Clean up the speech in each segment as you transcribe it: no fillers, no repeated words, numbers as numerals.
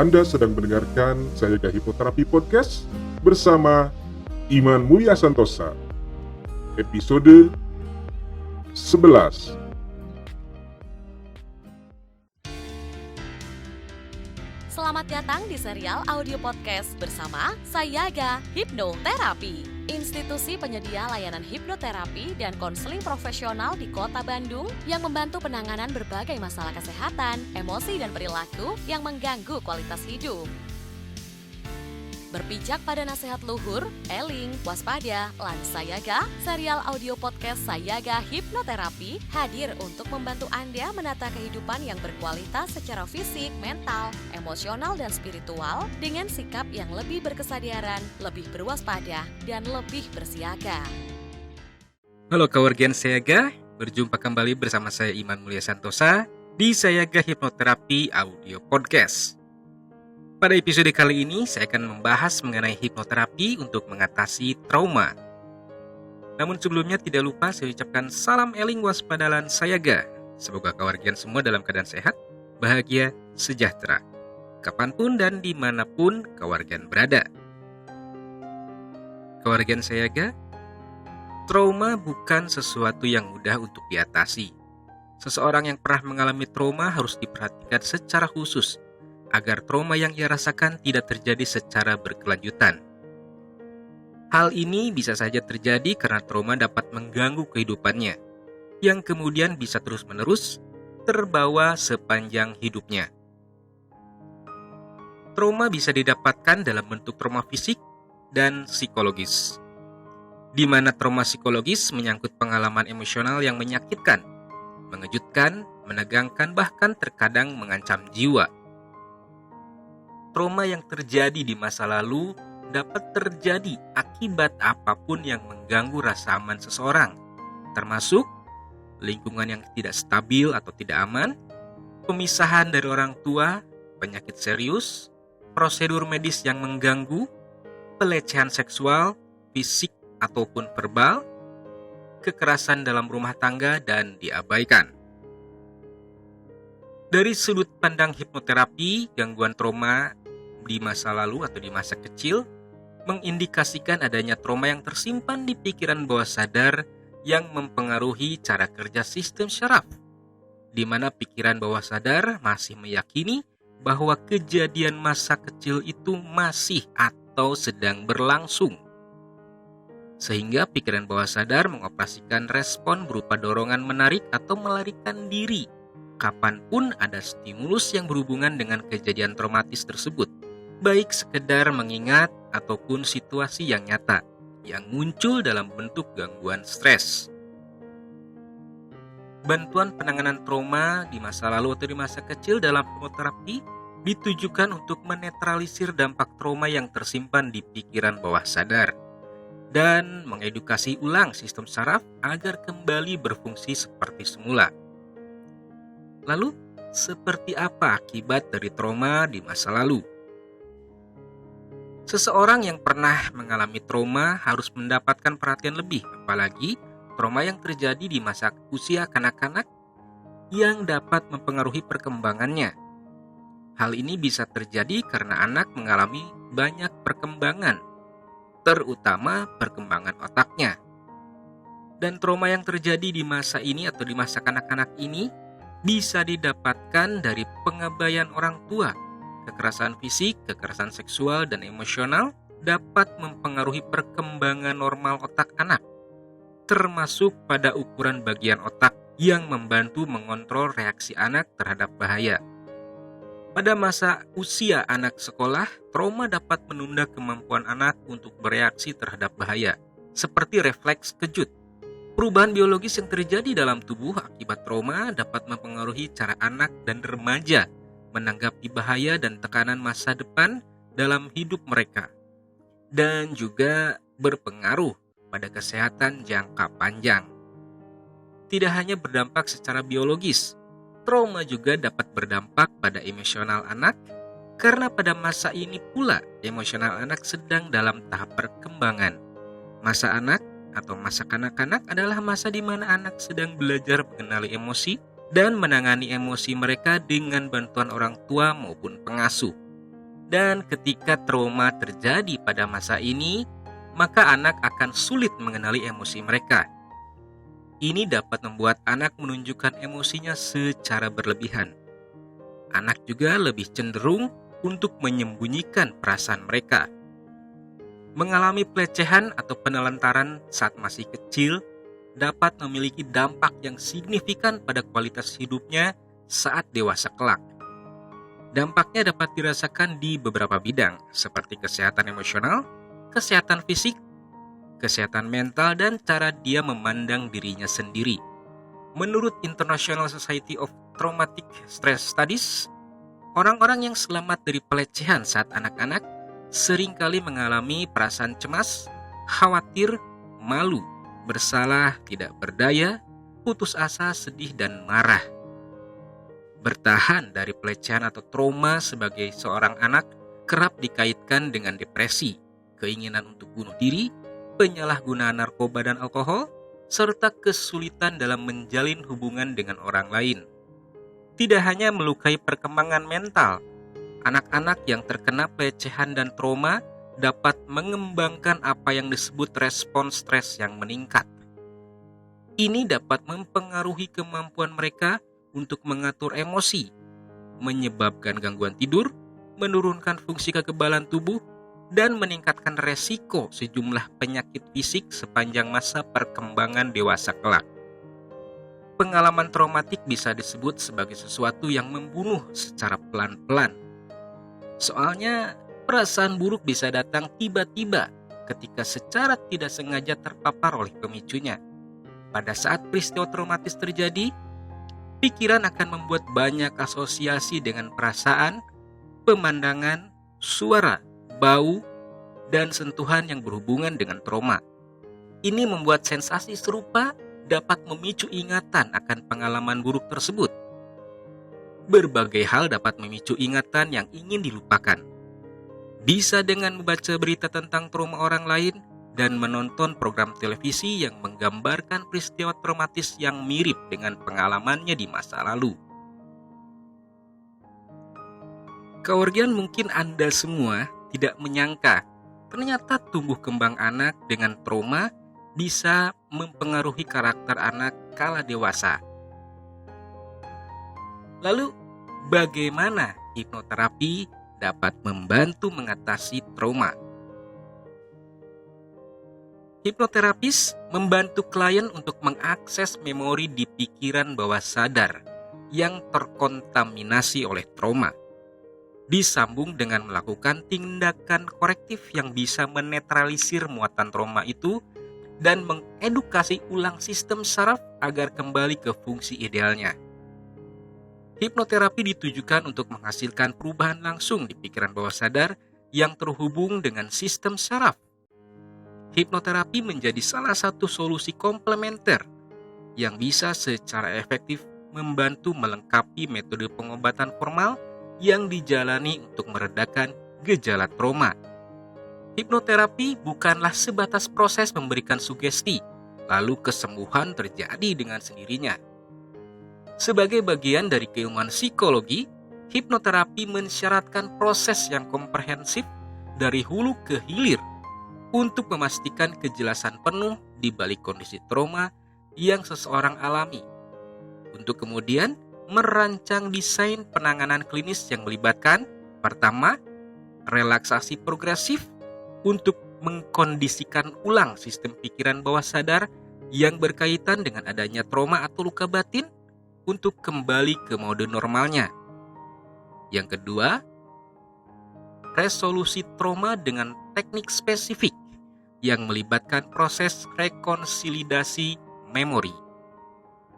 Anda sedang mendengarkan Sayaga Hipnoterapi Podcast bersama Iman Mulia Santosa. Episode 11. Selamat datang di serial audio podcast bersama Sayaga Hipnoterapi, institusi penyedia layanan hipnoterapi dan konseling profesional di Kota Bandung yang membantu penanganan berbagai masalah kesehatan, emosi dan perilaku yang mengganggu kualitas hidup. Berpijak pada nasihat luhur, eling, waspada, lan Sayaga, serial audio podcast Sayaga Hipnoterapi hadir untuk membantu Anda menata kehidupan yang berkualitas secara fisik, mental, emosional, dan spiritual dengan sikap yang lebih berkesadaran, lebih berwaspada, dan lebih bersiaga. Halo kawargian Sayaga, berjumpa kembali bersama saya Iman Mulia Santosa di Sayaga Hipnoterapi Audio Podcast. Pada episode kali ini, saya akan membahas mengenai hipnoterapi untuk mengatasi trauma. Namun sebelumnya tidak lupa saya ucapkan salam eling waspadalan Sayaga. Semoga kawargian semua dalam keadaan sehat, bahagia, sejahtera. Kapanpun dan dimanapun kawargian berada. Kawargian Sayaga, trauma bukan sesuatu yang mudah untuk diatasi. Seseorang yang pernah mengalami trauma harus diperhatikan secara khusus agar trauma yang ia rasakan tidak terjadi secara berkelanjutan. Hal ini bisa saja terjadi karena trauma dapat mengganggu kehidupannya, yang kemudian bisa terus-menerus terbawa sepanjang hidupnya. Trauma bisa didapatkan dalam bentuk trauma fisik dan psikologis, di mana trauma psikologis menyangkut pengalaman emosional yang menyakitkan, mengejutkan, menegangkan, bahkan terkadang mengancam jiwa. Trauma yang terjadi di masa lalu dapat terjadi akibat apapun yang mengganggu rasa aman seseorang, termasuk lingkungan yang tidak stabil atau tidak aman, pemisahan dari orang tua, penyakit serius, prosedur medis yang mengganggu, pelecehan seksual, fisik ataupun verbal, kekerasan dalam rumah tangga, dan diabaikan. Dari sudut pandang hipnoterapi, gangguan trauma di masa lalu atau di masa kecil mengindikasikan adanya trauma yang tersimpan di pikiran bawah sadar yang mempengaruhi cara kerja sistem syaraf, di mana pikiran bawah sadar masih meyakini bahwa kejadian masa kecil itu masih atau sedang berlangsung. Sehingga pikiran bawah sadar mengoperasikan respon berupa dorongan menarik atau melarikan diri kapanpun ada stimulus yang berhubungan dengan kejadian traumatis tersebut, baik sekedar mengingat ataupun situasi yang nyata yang muncul dalam bentuk gangguan stres. Bantuan penanganan trauma di masa lalu atau di masa kecil dalam hipnoterapi ditujukan untuk menetralisir dampak trauma yang tersimpan di pikiran bawah sadar dan mengedukasi ulang sistem saraf agar kembali berfungsi seperti semula. Lalu, seperti apa akibat dari trauma di masa lalu? Seseorang yang pernah mengalami trauma harus mendapatkan perhatian lebih, apalagi trauma yang terjadi di masa usia kanak-kanak yang dapat mempengaruhi perkembangannya. Hal ini bisa terjadi karena anak mengalami banyak perkembangan, terutama perkembangan otaknya. Dan trauma yang terjadi di masa ini atau di masa kanak-kanak ini bisa didapatkan dari pengabaian orang tua. Kekerasan fisik, kekerasan seksual, dan emosional dapat mempengaruhi perkembangan normal otak anak, termasuk pada ukuran bagian otak yang membantu mengontrol reaksi anak terhadap bahaya. Pada masa usia anak sekolah, trauma dapat menunda kemampuan anak untuk bereaksi terhadap bahaya, seperti refleks kejut. Perubahan biologis yang terjadi dalam tubuh akibat trauma dapat mempengaruhi cara anak dan remaja menanggapi bahaya dan tekanan masa depan dalam hidup mereka, dan juga berpengaruh pada kesehatan jangka panjang. Tidak hanya berdampak secara biologis, trauma juga dapat berdampak pada emosional anak, karena pada masa ini pula emosional anak sedang dalam tahap perkembangan. Masa anak atau masa kanak-kanak adalah masa di mana anak sedang belajar mengenali emosi dan menangani emosi mereka dengan bantuan orang tua maupun pengasuh. Dan ketika trauma terjadi pada masa ini, maka anak akan sulit mengenali emosi mereka. Ini dapat membuat anak menunjukkan emosinya secara berlebihan. Anak juga lebih cenderung untuk menyembunyikan perasaan mereka. Mengalami pelecehan atau penelantaran saat masih kecil dapat memiliki dampak yang signifikan pada kualitas hidupnya saat dewasa kelak. Dampaknya dapat dirasakan di beberapa bidang, seperti kesehatan emosional, kesehatan fisik, kesehatan mental, dan cara dia memandang dirinya sendiri. Menurut International Society of Traumatic Stress Studies, orang-orang yang selamat dari pelecehan saat anak-anak seringkali mengalami perasaan cemas, khawatir, malu, bersalah, tidak berdaya, putus asa, sedih, dan marah. Bertahan dari pelecehan atau trauma sebagai seorang anak kerap dikaitkan dengan depresi, keinginan untuk bunuh diri, penyalahgunaan narkoba dan alkohol, serta kesulitan dalam menjalin hubungan dengan orang lain. Tidak hanya melukai perkembangan mental, anak-anak yang terkena pelecehan dan trauma dapat mengembangkan apa yang disebut respons stres yang meningkat. Ini dapat mempengaruhi kemampuan mereka untuk mengatur emosi, menyebabkan gangguan tidur, menurunkan fungsi kekebalan tubuh, dan meningkatkan resiko sejumlah penyakit fisik sepanjang masa perkembangan dewasa kelak. Pengalaman traumatik bisa disebut sebagai sesuatu yang membunuh secara pelan-pelan. Soalnya, perasaan buruk bisa datang tiba-tiba ketika secara tidak sengaja terpapar oleh pemicunya. Pada saat peristiwa traumatis terjadi, pikiran akan membuat banyak asosiasi dengan perasaan, pemandangan, suara, bau, dan sentuhan yang berhubungan dengan trauma. Ini membuat sensasi serupa dapat memicu ingatan akan pengalaman buruk tersebut. Berbagai hal dapat memicu ingatan yang ingin dilupakan. Bisa dengan membaca berita tentang trauma orang lain dan menonton program televisi yang menggambarkan peristiwa traumatis yang mirip dengan pengalamannya di masa lalu. Kewargian, mungkin Anda semua tidak menyangka ternyata tumbuh kembang anak dengan trauma bisa mempengaruhi karakter anak kala dewasa. Lalu, bagaimana hipnoterapi dapat membantu mengatasi trauma? Hipnoterapis membantu klien untuk mengakses memori di pikiran bawah sadar yang terkontaminasi oleh trauma, disambung dengan melakukan tindakan korektif yang bisa menetralisir muatan trauma itu dan mengedukasi ulang sistem saraf agar kembali ke fungsi idealnya. Hipnoterapi ditujukan untuk menghasilkan perubahan langsung di pikiran bawah sadar yang terhubung dengan sistem saraf. Hipnoterapi menjadi salah satu solusi komplementer yang bisa secara efektif membantu melengkapi metode pengobatan formal yang dijalani untuk meredakan gejala trauma. Hipnoterapi bukanlah sebatas proses memberikan sugesti, lalu kesembuhan terjadi dengan sendirinya. Sebagai bagian dari keilmuan psikologi, hipnoterapi mensyaratkan proses yang komprehensif dari hulu ke hilir untuk memastikan kejelasan penuh di balik kondisi trauma yang seseorang alami, untuk kemudian merancang desain penanganan klinis yang melibatkan, pertama, relaksasi progresif untuk mengkondisikan ulang sistem pikiran bawah sadar yang berkaitan dengan adanya trauma atau luka batin untuk kembali ke mode normalnya. Yang kedua, resolusi trauma dengan teknik spesifik yang melibatkan proses rekonsolidasi memori.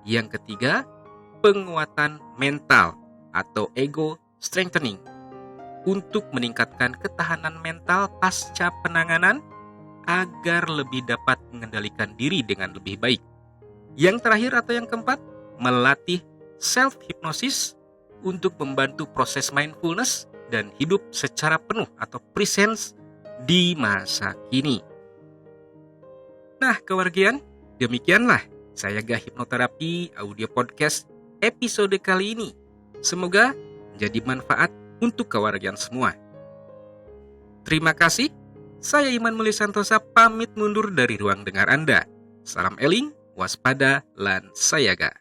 Yang ketiga, penguatan mental atau ego strengthening untuk meningkatkan ketahanan mental pasca penanganan agar lebih dapat mengendalikan diri dengan lebih baik. Yang terakhir atau yang keempat, melatih self-hypnosis untuk membantu proses mindfulness dan hidup secara penuh atau presence di masa kini. Nah, kewargian, demikianlah Sayaga Hipnoterapi audio podcast episode kali ini. Semoga menjadi manfaat untuk kewargian semua. Terima kasih. Saya Iman Mulia Santosa pamit mundur dari ruang dengar Anda. Salam eling, waspada, lan sayaga.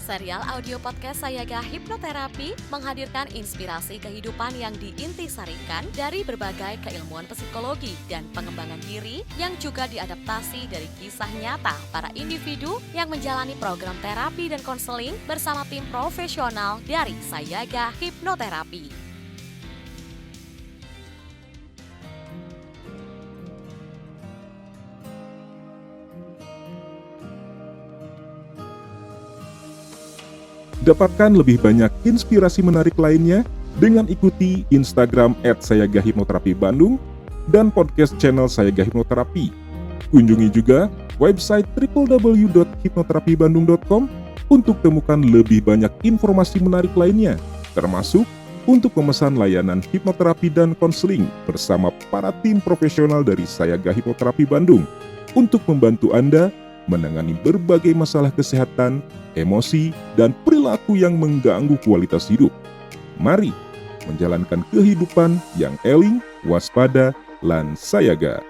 Serial audio podcast Sayaga Hipnoterapi menghadirkan inspirasi kehidupan yang diintisarikan dari berbagai keilmuan psikologi dan pengembangan diri yang juga diadaptasi dari kisah nyata para individu yang menjalani program terapi dan konseling bersama tim profesional dari Sayaga Hipnoterapi. Dapatkan lebih banyak inspirasi menarik lainnya dengan ikuti Instagram @sayagahipnoterapibandung dan podcast channel Sayaga Hipnoterapi. Kunjungi juga website www.hipnoterapibandung.com untuk temukan lebih banyak informasi menarik lainnya, termasuk untuk memesan layanan hipnoterapi dan konseling bersama para tim profesional dari Sayaga Hipnoterapi Bandung untuk membantu Anda menangani berbagai masalah kesehatan, emosi, dan perilaku yang mengganggu kualitas hidup. Mari menjalankan kehidupan yang eling, waspada, lan sayaga.